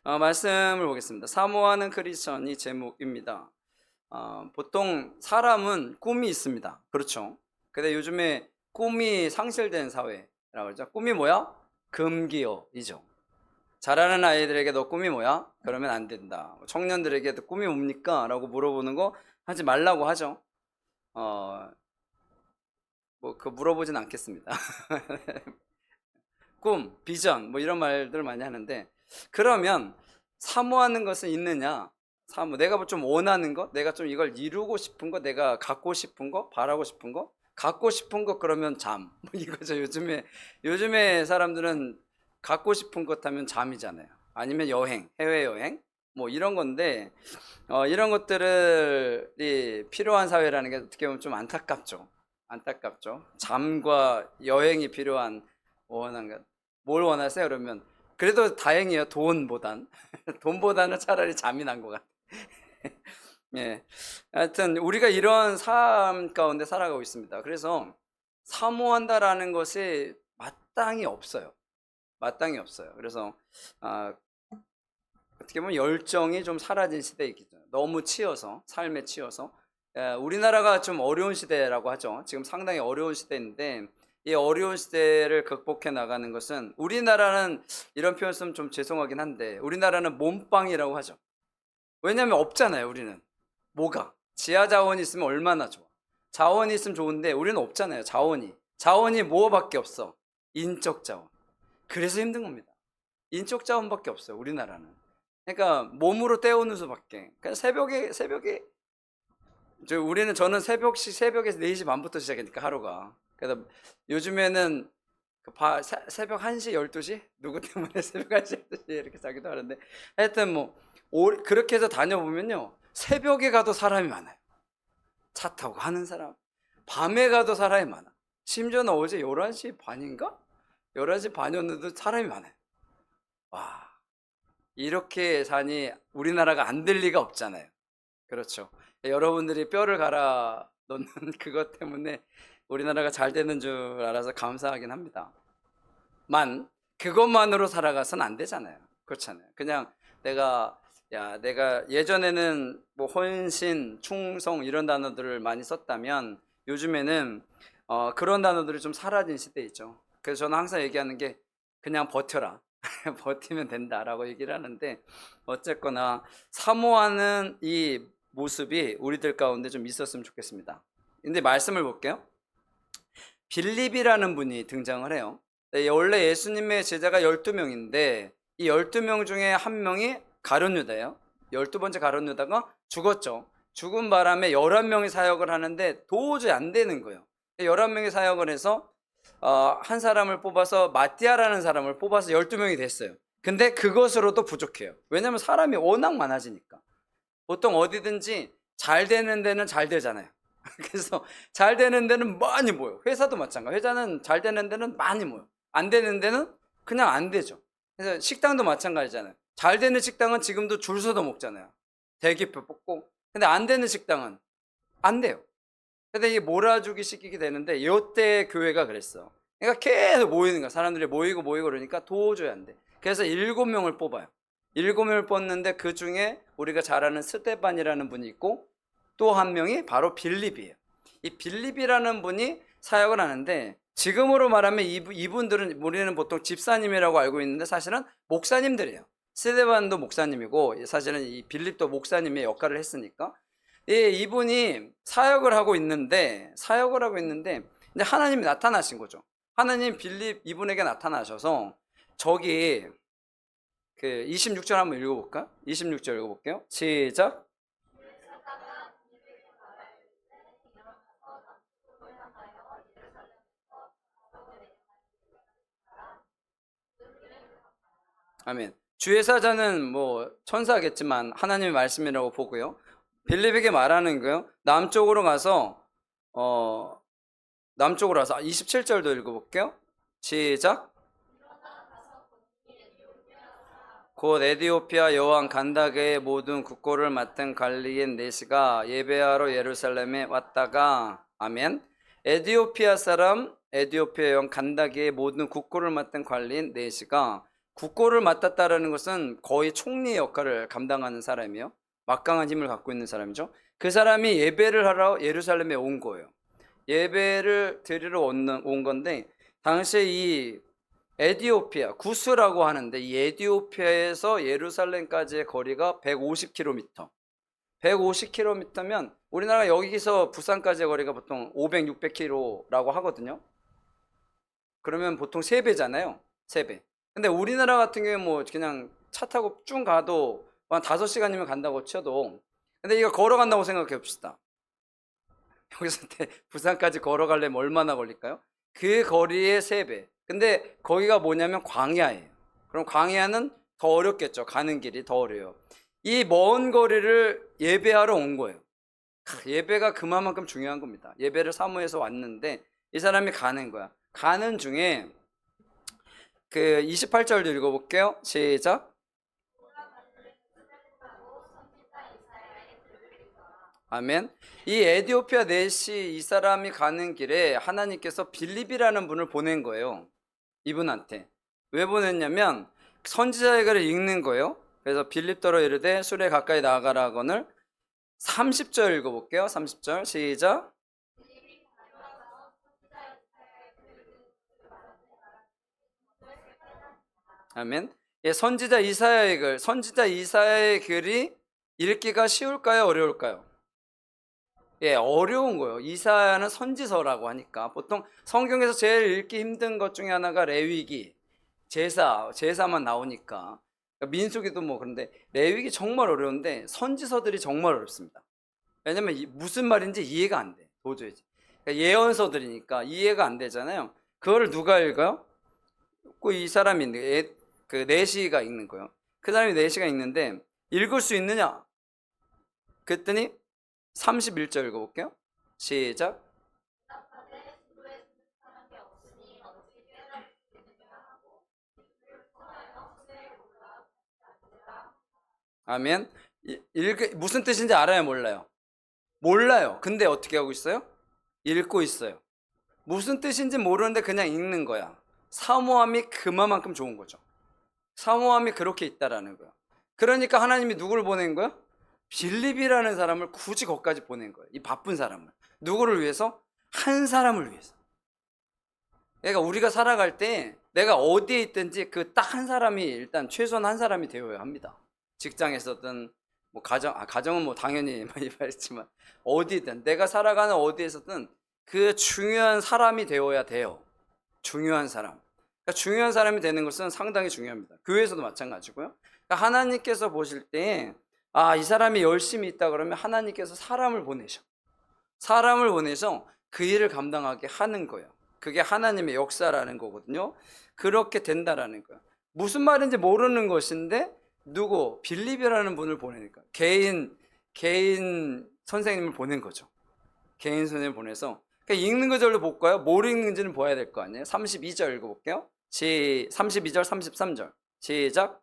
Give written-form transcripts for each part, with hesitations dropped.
말씀을 보겠습니다. 사모하는 크리스천이 제목입니다. 보통 사람은 꿈이 있습니다. 그렇죠? 근데 요즘에 꿈이 상실된 사회라고 그러죠. 꿈이 뭐야? 금기어이죠. 자라는 아이들에게 너 꿈이 뭐야? 그러면 안 된다. 청년들에게도 꿈이 뭡니까? 라고 물어보는 거 하지 말라고 하죠. 그 물어보진 않겠습니다. 꿈, 비전, 뭐 이런 말들 많이 하는데, 그러면 사모하는 것은 있느냐? 내가 뭐 좀 원하는 것, 내가 좀 이걸 이루고 싶은 것, 내가 갖고 싶은 것, 바라고 싶은 것, 갖고 싶은 것 그러면 잠, 뭐 이거죠. 요즘에 사람들은 갖고 싶은 것 하면 잠이잖아요. 아니면 여행, 해외 여행, 뭐 이런 건데, 이런 것들이 필요한 사회라는 게 어떻게 보면 좀 안타깝죠. 안타깝죠. 잠과 여행이 필요한 원한 것. 뭘 원하세요? 그러면 그래도 다행이에요. 돈보단 돈보다는 차라리 잠이 난 것 같아요. 예. 하여튼 우리가 이런 삶 가운데 살아가고 있습니다. 그래서 사모한다라는 것이 마땅히 없어요. 마땅히 없어요. 그래서 아, 어떻게 보면 열정이 좀 사라진 시대이기도 해요. 너무 치여서, 삶에 치여서. 우리나라가 좀 어려운 시대라고 하죠. 지금 상당히 어려운 시대인데, 이 어려운 시대를 극복해 나가는 것은, 우리나라는 이런 표현 쓰면 좀 죄송하긴 한데, 우리나라는 몸빵이라고 하죠. 왜냐하면 없잖아요, 우리는. 뭐가? 지하 자원이 있으면 얼마나 좋아. 자원이 있으면 좋은데, 우리는 없잖아요, 자원이. 자원이 뭐밖에 없어? 인적 자원. 그래서 힘든 겁니다. 인적 자원밖에 없어요, 우리나라는. 그러니까 몸으로 때우는 수밖에. 그러니까 새벽에 저는 새벽에 4시 반부터 시작하니까 하루가. 그래서 요즘에는 새벽 1시, 12시? 누구 때문에 새벽 1시, 12시 이렇게 자기도 하는데, 하여튼 뭐 그렇게 해서 다녀보면요, 새벽에 가도 사람이 많아요. 차 타고 가는 사람, 밤에 가도 사람이 많아. 심지어는 어제 11시 반인가? 11시 반이었는데도 사람이 많아요. 와, 이렇게 사니 우리나라가 안 될 리가 없잖아요. 그렇죠. 여러분들이 뼈를 갈아 넣는 그것 때문에 우리나라가 잘 되는 줄 알아서 감사하긴 합니다. 그것만으로 살아가선 안 되잖아요. 그렇잖아요. 그냥 내가 예전에는 뭐 헌신, 충성 이런 단어들을 많이 썼다면, 요즘에는 그런 단어들이 좀 사라진 시대이죠. 그래서 저는 항상 얘기하는 게 그냥 버텨라. 버티면 된다라고 얘기를 하는데, 어쨌거나 사모하는 이 모습이 우리들 가운데 좀 있었으면 좋겠습니다. 근데 말씀을 볼게요. 빌립이라는 분이 등장을 해요. 원래 예수님의 제자가 12명인데 이 12명 중에 한 명이 가룟 유다예요. 12번째 가룟 유다가 죽었죠. 죽은 바람에 11명이 사역을 하는데 도저히 안 되는 거예요. 11명이 사역을 해서 한 사람을 뽑아서 마띠아라는 사람을 뽑아서 12명이 됐어요. 근데 그것으로도 부족해요. 왜냐하면 사람이 워낙 많아지니까. 보통 어디든지 잘 되는 데는 잘 되잖아요. 그래서 잘 되는 데는 많이 모여. 회사도 마찬가지. 회사는 잘 되는 데는 많이 모여. 안 되는 데는 그냥 안 되죠. 그래서 식당도 마찬가지잖아요. 잘 되는 식당은 지금도 줄 서도 먹잖아요. 대기표 뽑고. 근데 안 되는 식당은 안 돼요. 근데 이게 몰아주기 시키게 되는데, 이때 교회가 그랬어. 그러니까 계속 모이는 거야. 사람들이 모이고 그러니까 도저히 안 돼. 그래서 7명을 뽑아요. 7명을 뽑는데 그 중에 우리가 잘 아는 스데반이라는 분이 있고, 또 한 명이 바로 빌립이에요. 이 빌립이라는 분이 사역을 하는데, 지금으로 말하면 이분들은 우리는 보통 집사님이라고 알고 있는데 사실은 목사님들이에요. 스데반도 목사님이고 사실은 이 빌립도 목사님의 역할을 했으니까. 예, 이분이 사역을 하고 있는데 이제 하나님이 나타나신 거죠. 하나님 빌립 이분에게 나타나셔서, 저기 그 26절 한번 읽어볼까? 26절 읽어볼게요. 시작. 아멘. 주의 사자는 뭐 천사겠지만 하나님의 말씀이라고 보고요. 빌립에게 말하는 거요. 어 남쪽으로 와서 27절도 읽어볼게요. 시작. 곧 에디오피아 여왕 간다게의 모든 국고를 맡은 관리인 네시가 예배하러 예루살렘에 왔다가, 아멘. 에디오피아 여왕 간다게의 모든 국고를 맡은 관리인 네시가 국고를 맡았다라는 것은 거의 총리 역할을 감당하는 사람이요. 막강한 힘을 갖고 있는 사람이죠. 그 사람이 예배를 하러 예루살렘에 온 거예요. 예배를 드리러 온 건데 당시에 이 에디오피아, 구스라고 하는데 이 에디오피아에서 예루살렘까지의 거리가 150km. 150km면 우리나라 여기서 부산까지의 거리가 보통 500, 600km라고 하거든요. 그러면 보통 3배잖아요. 3배. 근데 우리나라 같은 경우에 뭐 그냥 차 타고 쭉 가도 한 5시간이면 간다고 쳐도, 근데 이거 걸어간다고 생각해 봅시다. 여기서 부산까지 걸어가려면 얼마나 걸릴까요? 그 거리의 3배. 근데 거기가 뭐냐면 광야예요. 그럼 광야는 더 어렵겠죠. 가는 길이 더 어려워요. 이 먼 거리를 예배하러 온 거예요. 예배가 그만큼 중요한 겁니다. 예배를 사모해서 왔는데 이 사람이 가는 거야. 가는 중에 그 28절 읽어볼게요. 시작. 아멘. 이 에디오피아 넷이 이 사람이 가는 길에 하나님께서 빌립이라는 분을 보낸 거예요. 이분한테. 왜 보냈냐면 선지자의 글을 읽는 거예요. 그래서 빌립더러 이르되 술에 가까이 나가라거늘 30절 읽어볼게요. 30절 시작. 아멘. 예, 선지자 이사야의 글이 읽기가 쉬울까요? 어려울까요? 예, 어려운 거예요. 이사야는 선지서라고 하니까 보통 성경에서 제일 읽기 힘든 것 중에 하나가 레위기, 제사만 나오니까. 그러니까 민수기도 뭐 그런데 레위기 정말 어려운데 선지서들이 정말 어렵습니다. 왜냐면 무슨 말인지 이해가 안 돼. 도저히. 그러니까 예언서들이니까 이해가 안 되잖아요. 그거를 누가 읽어요? 그 이 사람이 그 내시가 읽는 거예요. 그 사람이 내시가 읽는데 읽을 수 있느냐? 그랬더니 31절 읽어볼게요. 시작. 아멘. 무슨 뜻인지 알아요? 몰라요? 몰라요. 근데 어떻게 하고 있어요? 읽고 있어요. 무슨 뜻인지 모르는데 그냥 읽는 거야. 사모함이 그만큼 좋은 거죠. 사모함이 그렇게 있다라는 거야. 그러니까 하나님이 누구를 보낸 거야? 빌립이라는 사람을 굳이 거기까지 보낸 거예요. 이 바쁜 사람을. 누구를 위해서? 한 사람을 위해서. 그러니까 우리가 살아갈 때 내가 어디에 있든지 그 딱 한 사람이 일단 최소한 한 사람이 되어야 합니다. 직장에서든 뭐 가정은 뭐 당연히 많이 말했지만 어디든 내가 살아가는 어디에서든 그 중요한 사람이 되어야 돼요. 중요한 사람. 그러니까 중요한 사람이 되는 것은 상당히 중요합니다. 교회에서도 마찬가지고요. 그러니까 하나님께서 보실 때 이 사람이 열심히 있다 그러면 하나님께서 사람을 보내서 그 일을 감당하게 하는 거예요. 그게 하나님의 역사라는 거거든요. 그렇게 된다라는 거예요. 무슨 말인지 모르는 것인데 빌립이라는 분을 보내니까 개인 선생님을 보낸 거죠. 개인 선생님을 보내서 그러니까 읽는 거절로 볼까요? 뭘 읽는지는 봐야 될 거 아니에요. 32절 읽어볼게요. 32절 33절 시작.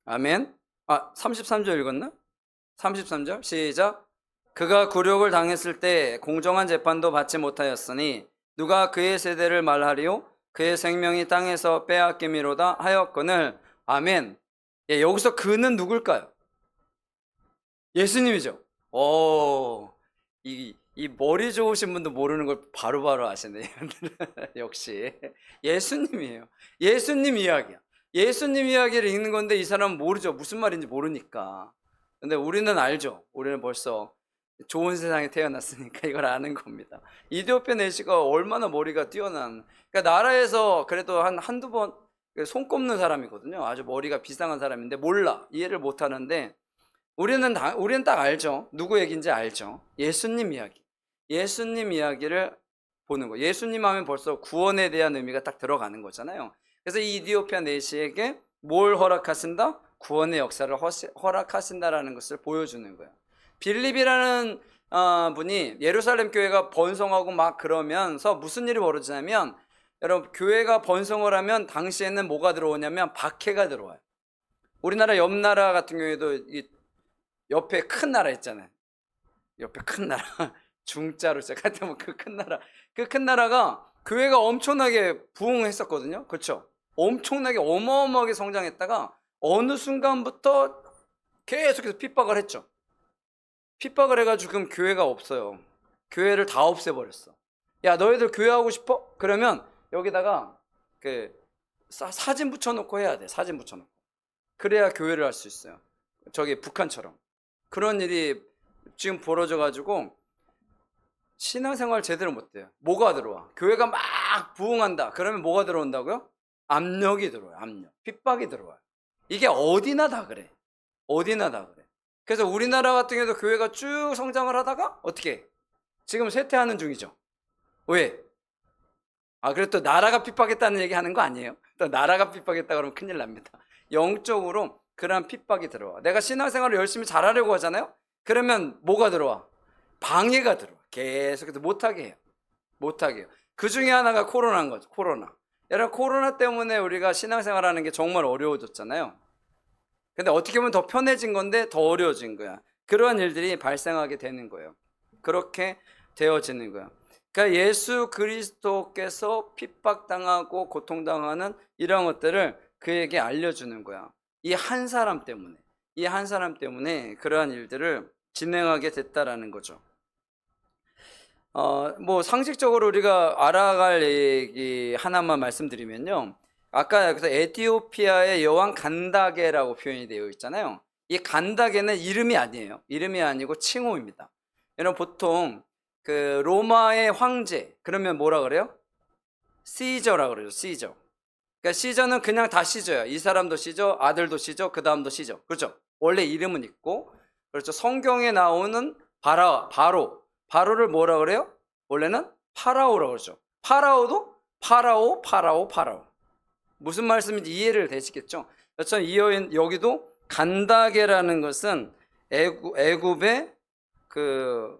아멘. 33절 읽었나? 33절 시작. 그가 굴욕을 당했을 때 공정한 재판도 받지 못하였으니 누가 그의 세대를 말하리요? 그의 생명이 땅에서 빼앗김이로다 하였거늘. 아멘. 예, 여기서 그는 누굴까요? 예수님이죠. 이 머리 좋으신 분도 모르는 걸 바로바로 아시네요. 역시 예수님이에요. 예수님 이야기야. 예수님 이야기를 읽는 건데 이 사람은 모르죠. 무슨 말인지 모르니까. 근데 우리는 알죠. 우리는 벌써 좋은 세상에 태어났으니까 이걸 아는 겁니다. 이디오피아 내시가 얼마나 머리가 뛰어난, 그러니까 나라에서 그래도 한두 번 손 꼽는 사람이거든요. 아주 머리가 비상한 사람인데 몰라. 이해를 못 하는데 우리는 딱 알죠. 누구 얘기인지 알죠. 예수님 이야기. 예수님 이야기를 보는 거예요. 예수님 하면 벌써 구원에 대한 의미가 딱 들어가는 거잖아요. 그래서 이 이디오피아 내시에게 뭘 허락하신다? 구원의 역사를 허락하신다라는 것을 보여주는 거예요. 빌립이라는 분이 예루살렘 교회가 번성하고 막 그러면서 무슨 일이 벌어지냐면, 여러분 교회가 번성을 하면 당시에는 뭐가 들어오냐면 박해가 들어와요. 우리나라 옆 나라 같은 경우에도 이 옆에 큰 나라 있잖아요. 옆에 큰 나라 중자로 시작하면 그 큰 나라, 그 큰 나라가 교회가 엄청나게 부흥했었거든요. 그렇죠? 엄청나게 어마어마하게 성장했다가 어느 순간부터 계속해서 핍박을 했죠. 핍박을 해가지고 지금 교회가 없어요. 교회를 다 없애버렸어. 야, 너희들 교회 하고 싶어? 그러면 여기다가 그 사진 붙여놓고 해야 돼. 사진 붙여놓고. 그래야 교회를 할 수 있어요. 저기 북한처럼. 그런 일이 지금 벌어져가지고 신앙생활 제대로 못해요. 뭐가 들어와? 교회가 막 부흥한다. 그러면 뭐가 들어온다고요? 압력이 들어와요. 압력. 핍박이 들어와요. 이게 어디나 다 그래. 어디나 다 그래. 그래서 우리나라 같은 경우도 교회가 쭉 성장을 하다가 어떻게 해? 지금 쇠퇴하는 중이죠. 왜? 그래도 또 나라가 핍박했다는 얘기 하는 거 아니에요? 또 나라가 핍박했다 그러면 큰일 납니다. 영적으로 그런 핍박이 들어와. 내가 신앙생활을 열심히 잘하려고 하잖아요? 그러면 뭐가 들어와? 방해가 들어와. 계속해서 못하게 해요. 못하게 해요. 그 중에 하나가 코로나인 거죠. 코로나. 여러분, 코로나 때문에 우리가 신앙생활 하는 게 정말 어려워졌잖아요. 근데 어떻게 보면 더 편해진 건데 더 어려워진 거야. 그러한 일들이 발생하게 되는 거예요. 그렇게 되어지는 거야. 그러니까 예수 그리스도께서 핍박당하고 고통당하는 이런 것들을 그에게 알려주는 거야. 이 한 사람 때문에. 이 한 사람 때문에 그러한 일들을 진행하게 됐다라는 거죠. 뭐 상식적으로 우리가 알아갈 얘기 하나만 말씀드리면요. 아까 여기서 에티오피아의 여왕 간다게라고 표현이 되어 있잖아요. 이 간다게는 이름이 아니에요. 이름이 아니고 칭호입니다. 여러분, 보통 그 로마의 황제 그러면 뭐라 그래요? 시저라 그래요. 시저. 그러니까 시저는 그냥 다 시저야. 이 사람도 시저, 아들도 시저, 그 다음도 시저. 그렇죠? 원래 이름은 있고, 그렇죠? 성경에 나오는 바로를 뭐라 그래요? 원래는 파라오라고 그러죠. 파라오도 파라오. 무슨 말씀인지 이해를 되시겠죠? 그렇죠? 여기도 간다게라는 것은 애굽의 그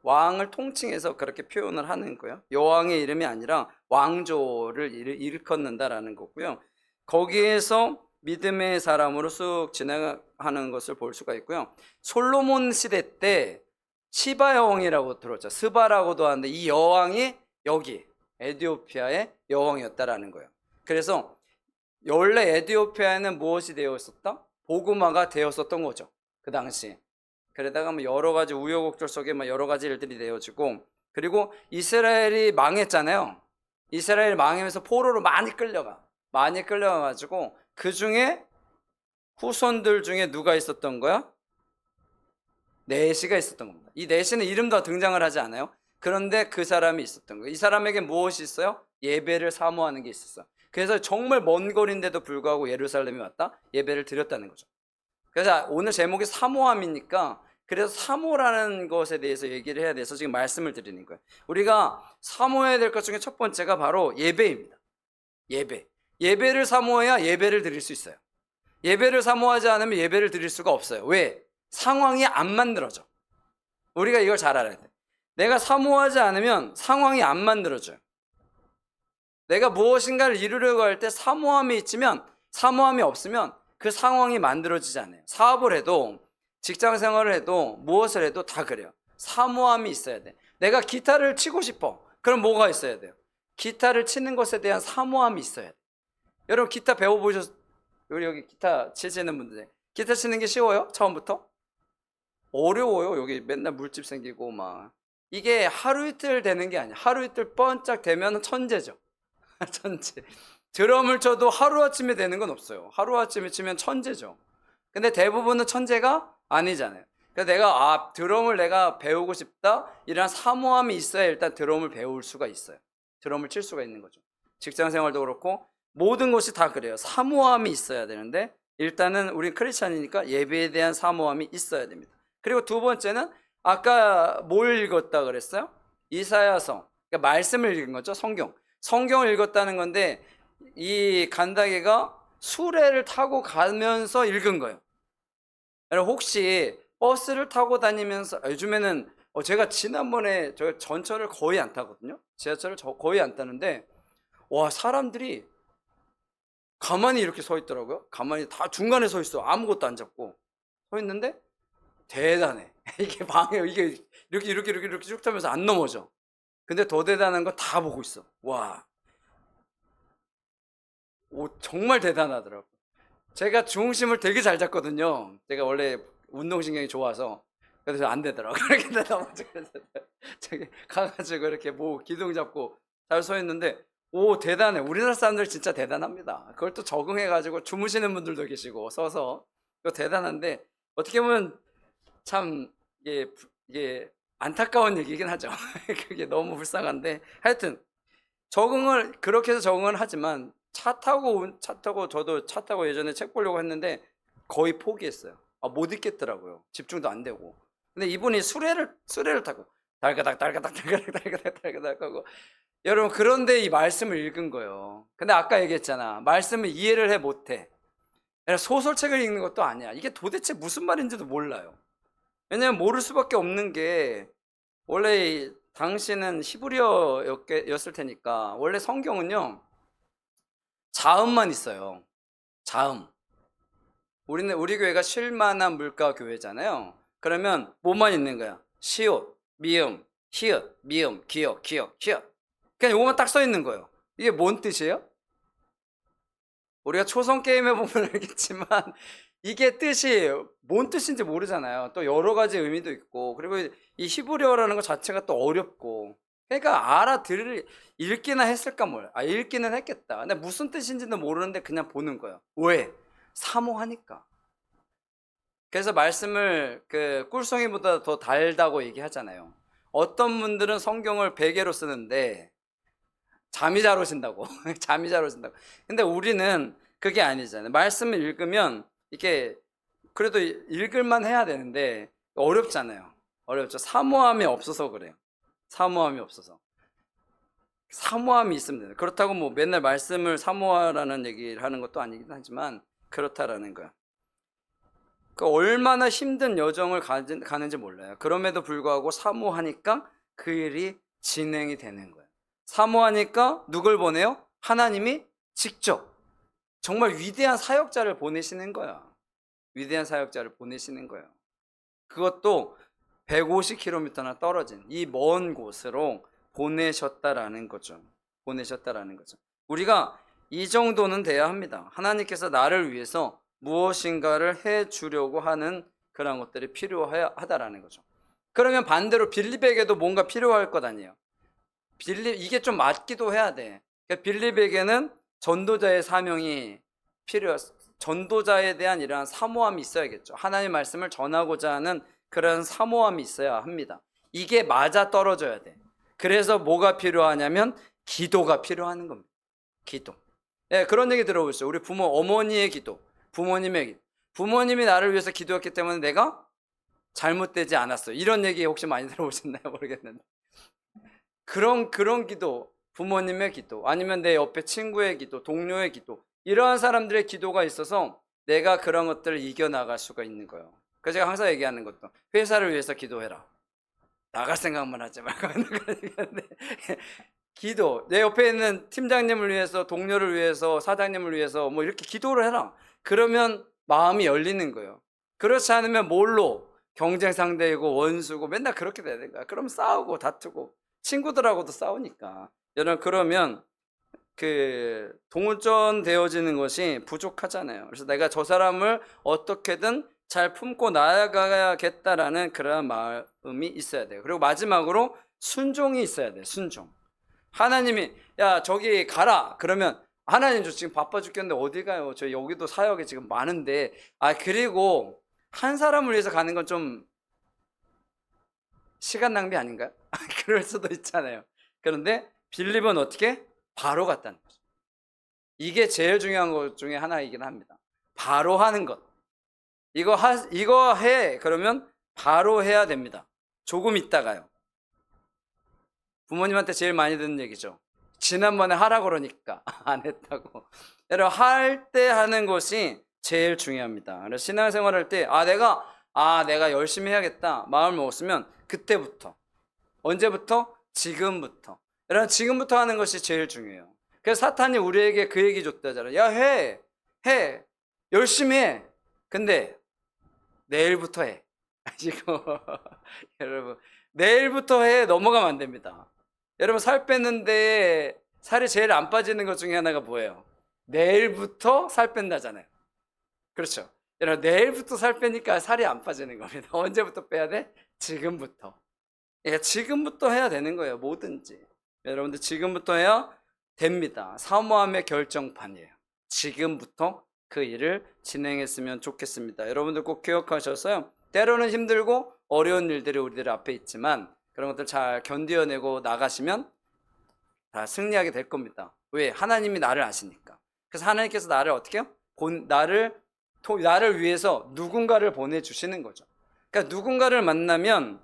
왕을 통칭해서 그렇게 표현을 하는 거예요. 여왕의 이름이 아니라 왕조를 일컫는다라는 거고요. 거기에서 믿음의 사람으로 쑥 진행하는 것을 볼 수가 있고요. 솔로몬 시대 때 시바 여왕이라고 들었죠. 스바라고도 하는데 이 여왕이 여기 에티오피아의 여왕이었다라는 거예요. 그래서 원래 에티오피아에는 무엇이 되어 있었다? 복음화가 되었었던 거죠. 그 당시에. 그러다가 뭐 여러 가지 우여곡절 속에 뭐 여러 가지 일들이 되어지고, 그리고 이스라엘이 망했잖아요. 이스라엘이 망하면서 포로로 많이 끌려가가지고 그 중에 후손들 중에 누가 있었던 거야? 네시가 있었던 겁니다. 이 네시는 이름도 등장을 하지 않아요. 그런데 그 사람이 있었던 거예요. 이 사람에게 무엇이 있어요? 예배를 사모하는 게 있었어. 그래서 정말 먼 거리인데도 불구하고 예루살렘에 왔다 예배를 드렸다는 거죠. 그래서 오늘 제목이 사모함이니까, 그래서 사모라는 것에 대해서 얘기를 해야 돼서 지금 말씀을 드리는 거예요. 우리가 사모해야 될 것 중에 첫 번째가 바로 예배입니다. 예배를 사모해야 예배를 드릴 수 있어요. 예배를 사모하지 않으면 예배를 드릴 수가 없어요. 왜? 상황이 안 만들어져. 우리가 이걸 잘 알아야 돼. 내가 사모하지 않으면 상황이 안 만들어져요. 내가 무엇인가를 이루려고 할 때 사모함이 없으면 그 상황이 만들어지지 않아요. 사업을 해도, 직장 생활을 해도, 무엇을 해도 다 그래요. 사모함이 있어야 돼. 내가 기타를 치고 싶어. 그럼 뭐가 있어야 돼요? 기타를 치는 것에 대한 사모함이 있어야 돼. 여러분, 기타 우리 여기 기타 치시는 분들, 기타 치는 게 쉬워요? 처음부터? 어려워요. 여기 맨날 물집 생기고 막. 이게 하루 이틀 되는 게 아니야. 하루 이틀 번쩍 되면 천재죠. 천재. 드럼을 쳐도 하루아침에 되는 건 없어요. 하루아침에 치면 천재죠. 근데 대부분은 천재가 아니잖아요. 그래서 드럼을 내가 배우고 싶다, 이런 사모함이 있어야 일단 드럼을 배울 수가 있어요. 드럼을 칠 수가 있는 거죠. 직장 생활도 그렇고 모든 것이 다 그래요. 사모함이 있어야 되는데, 일단은 우린 크리스찬이니까 예배에 대한 사모함이 있어야 됩니다. 그리고 두 번째는 아까 뭘 읽었다 그랬어요? 이사야서. 그러니까 말씀을 읽은 거죠. 성경을 읽었다는 건데, 이 간다게가 수레를 타고 가면서 읽은 거예요. 여러분, 혹시 버스를 타고 다니면서, 요즘에는 제가 지난번에 저 전철을 거의 안 타거든요. 지하철을 거의 안 타는데, 와, 사람들이 가만히 이렇게 서 있더라고요. 가만히 다 중간에 서 있어. 아무것도 안 잡고 서 있는데 대단해. 이게 방에 이게 이렇게 쭉 타면서 안 넘어져. 근데 더 대단한 건 다 보고 있어. 와, 정말 대단하더라고. 제가 중심을 되게 잘 잡거든요. 제가 원래 운동신경이 좋아서. 그래서 안 되더라고. 그렇게 넘어지고 저기 가가지고 이렇게 뭐 기둥 잡고 잘 서 있는데, 오, 대단해. 우리나라 사람들 진짜 대단합니다. 그걸 또 적응해가지고 주무시는 분들도 계시고 서서. 그거 대단한데 어떻게 보면 참 이게 안타까운 얘기긴 하죠. 그게 너무 불쌍한데, 하여튼 적응을 그렇게 해서 적응을 하지만 차 타고 저도 차 타고 예전에 책 보려고 했는데 거의 포기했어요. 못 읽겠더라고요. 집중도 안 되고. 근데 이분이 수레를 타고 달가닥 하고, 여러분, 그런데 이 말씀을 읽은 거예요. 근데 아까 얘기했잖아. 말씀을 이해를 못해. 소설책을 읽는 것도 아니야. 이게 도대체 무슨 말인지도 몰라요. 왜냐면 모를 수밖에 없는 게, 원래 당시는 히브리어였을 테니까 원래 성경은요 자음만 있어요. 자음. 우리 교회가 쉴만한 물가 교회잖아요. 그러면 뭐만 있는 거야? 시옷, 미음, 히읗, 미음, 기역, 히읗. 그냥 요거만 딱 써 있는 거예요. 이게 뭔 뜻이에요? 우리가 초성 게임해 보면 알겠지만 이게 뜻이 뭔 뜻인지 모르잖아요. 또 여러 가지 의미도 있고, 그리고 이 히브리어라는 것 자체가 또 어렵고, 그러니까 읽기나 했을까 읽기는 했겠다. 근데 무슨 뜻인지도 모르는데 그냥 보는 거예요. 왜? 사모하니까. 그래서 말씀을 꿀송이보다 더 달다고 얘기하잖아요. 어떤 분들은 성경을 베개로 쓰는데 잠이 잘 오신다고. 잠이 잘 오신다고. 근데 우리는 그게 아니잖아요. 말씀을 읽으면 이게 그래도 읽을만 해야 되는데 어렵잖아요. 어렵죠. 사모함이 없어서 그래요. 사모함이 없어서. 사모함이 있으면 돼요. 그렇다고 뭐 맨날 말씀을 사모하라는 얘기를 하는 것도 아니긴 하지만 그렇다라는 거야. 얼마나 힘든 여정을 가는지 몰라요. 그럼에도 불구하고 사모하니까 그 일이 진행이 되는 거예요. 사모하니까 누굴 보내요? 하나님이 직접 정말 위대한 사역자를 보내시는 거야. 위대한 사역자를 보내시는 거예요. 그것도 150km나 떨어진 이 먼 곳으로 보내셨다라는 거죠. 보내셨다라는 거죠. 우리가 이 정도는 돼야 합니다. 하나님께서 나를 위해서 무엇인가를 해 주려고 하는 그런 것들이 필요하다라는 거죠. 그러면 반대로 빌립에게도 뭔가 필요할 것 아니에요. 이게 좀 맞기도 해야 돼. 그러니까 빌립에게는 전도자의 사명이 전도자에 대한 이러한 사모함이 있어야겠죠. 하나님의 말씀을 전하고자 하는 그런 사모함이 있어야 합니다. 이게 맞아 떨어져야 돼. 그래서 뭐가 필요하냐면 기도가 필요한 겁니다. 기도. 네, 그런 얘기 들어보셨죠? 우리 어머니의 기도, 부모님의 기도. 부모님이 나를 위해서 기도했기 때문에 내가 잘못되지 않았어요. 이런 얘기 혹시 많이 들어보셨나요? 모르겠는데. 그런 기도, 부모님의 기도, 아니면 내 옆에 친구의 기도, 동료의 기도, 이러한 사람들의 기도가 있어서 내가 그런 것들을 이겨나갈 수가 있는 거예요. 그래서 제가 항상 얘기하는 것도, 회사를 위해서 기도해라. 나갈 생각만 하지 말고 하는 거니까. 기도, 내 옆에 있는 팀장님을 위해서, 동료를 위해서, 사장님을 위해서 뭐 이렇게 기도를 해라. 그러면 마음이 열리는 거예요. 그렇지 않으면 뭘로? 경쟁 상대이고 원수고 맨날 그렇게 되는 거야. 그럼 싸우고 다투고 친구들하고도 싸우니까. 여러분, 그러면 동전 되어지는 것이 부족하잖아요. 그래서 내가 저 사람을 어떻게든 잘 품고 나아가야겠다라는 그런 마음이 있어야 돼요. 그리고 마지막으로 순종이 있어야 돼요. 순종. 하나님이 야 저기 가라 그러면, 하나님 저 지금 바빠 죽겠는데 어디 가요? 저 여기도 사역이 지금 많은데. 그리고 한 사람을 위해서 가는 건 좀 시간 낭비 아닌가요? 그럴 수도 있잖아요. 그런데 빌립은 어떻게? 바로 갔다는 거죠. 이게 제일 중요한 것 중에 하나이긴 합니다. 바로 하는 것. 이거 해. 그러면 바로 해야 됩니다. 조금 있다가요. 부모님한테 제일 많이 듣는 얘기죠. 지난번에 하라 그러니까 안 했다고. 여러분, 할 때 하는 것이 제일 중요합니다. 그래서 신앙생활 할 때 내가 열심히 해야겠다 마음을 먹었으면 그때부터. 언제부터? 지금부터. 여러분, 지금부터 하는 것이 제일 중요해요. 그래서 사탄이 우리에게 그 얘기 줬다잖아. 야, 해. 열심히 해. 근데 내일부터 해. 아시고 여러분, 내일부터 해 넘어가면 안 됩니다. 여러분, 살 뺐는데 살이 제일 안 빠지는 것 중에 하나가 뭐예요? 내일부터 살 뺀다잖아요. 그렇죠. 여러분, 내일부터 살 빼니까 살이 안 빠지는 겁니다. 언제부터 빼야 돼? 지금부터. 그러니까 지금부터 해야 되는 거예요. 뭐든지. 여러분들, 지금부터 해야 됩니다. 사모함의 결정판이에요. 지금부터 그 일을 진행했으면 좋겠습니다. 여러분들 꼭 기억하셔서요. 때로는 힘들고 어려운 일들이 우리들 앞에 있지만 그런 것들 잘 견뎌내고 나가시면 다 승리하게 될 겁니다. 왜? 하나님이 나를 아시니까. 그래서 하나님께서 나를 어떻게 해요? 나를 위해서 누군가를 보내주시는 거죠. 그러니까 누군가를 만나면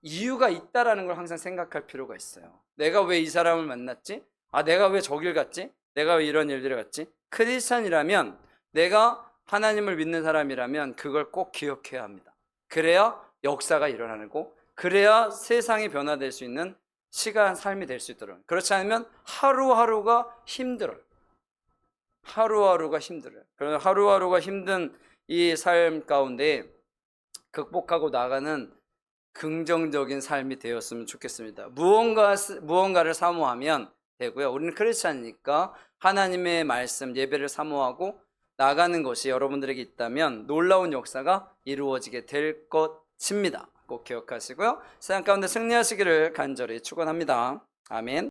이유가 있다라는 걸 항상 생각할 필요가 있어요. 내가 왜 이 사람을 만났지? 내가 왜 저길 갔지? 내가 왜 이런 일들을 갔지? 크리스찬이라면, 내가 하나님을 믿는 사람이라면 그걸 꼭 기억해야 합니다. 그래야 역사가 일어나고, 그래야 세상이 변화될 수 있는 삶이 될 수 있도록. 그렇지 않으면 하루하루가 힘들어요. 그래서 하루하루가 힘든 이 삶 가운데 극복하고 나가는 긍정적인 삶이 되었으면 좋겠습니다. 무언가를 사모하면 되고요. 우리는 크리스찬이니까 하나님의 말씀, 예배를 사모하고 나가는 것이 여러분들에게 있다면 놀라운 역사가 이루어지게 될 것입니다. 꼭 기억하시고요. 세상 가운데 승리하시기를 간절히 축원합니다. 아멘.